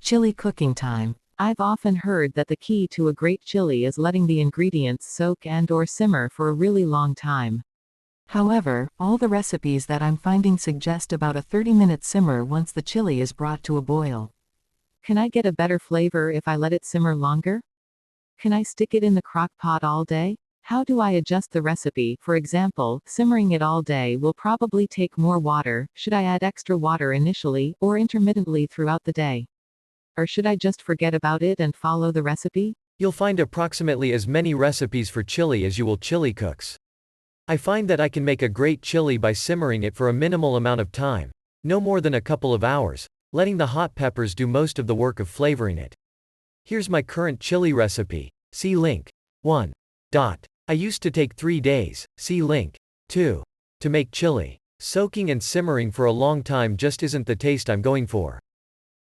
Chili cooking time. I've often heard that the key to a great chili is letting the ingredients soak and/or simmer for a really long time. However, all the recipes that I'm finding suggest about a 30-minute simmer once the chili is brought to a boil. Can I get a better flavor if I let it simmer longer? Can I stick it in the crock pot all day? How do I adjust the recipe? For example, simmering it all day will probably take more water. Should I add extra water initially, or intermittently throughout the day? Or should I just forget about it and follow the recipe? You'll find approximately as many recipes for chili as you will chili cooks. I find that I can make a great chili by simmering it for a minimal amount of time, no more than a couple of hours, letting the hot peppers do most of the work of flavoring it. Here's my current chili recipe. See link. 1. I used to take 3 days. See link. 2. To make chili. Soaking and simmering for a long time just isn't the taste I'm going for.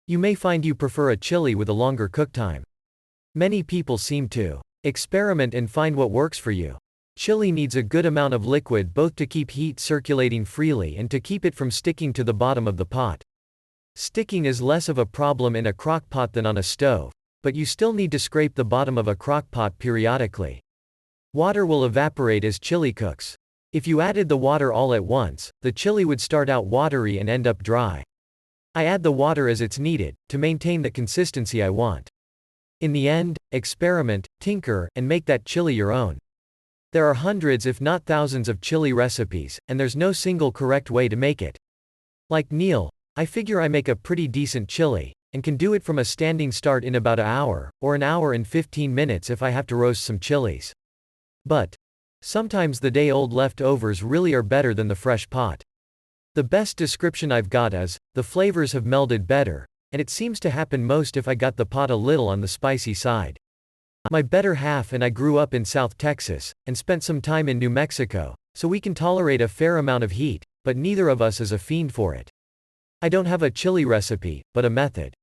You may find you prefer a chili with a longer cook time. Many people seem to experiment and find what works for you. Chili needs a good amount of liquid both to keep heat circulating freely and to keep it from sticking to the bottom of the pot. Sticking is less of a problem in a crock pot than on a stove, but you still need to scrape the bottom of a crock pot periodically. Water will evaporate as chili cooks. If you added the water all at once, the chili would start out watery and end up dry. I add the water as it's needed, to maintain the consistency I want. In the end, experiment, tinker, and make that chili your own. There are hundreds if not thousands of chili recipes, and there's no single correct way to make it. Like Neil, I figure I make a pretty decent chili, and can do it from a standing start in about an hour, or an hour and 15 minutes if I have to roast some chilies. But sometimes the day-old leftovers really are better than the fresh pot. The best description I've got is, the flavors have melded better, and it seems to happen most if I got the pot a little on the spicy side. My better half and I grew up in South Texas, and spent some time in New Mexico, so we can tolerate a fair amount of heat, but neither of us is a fiend for it. I don't have a chili recipe, but a method.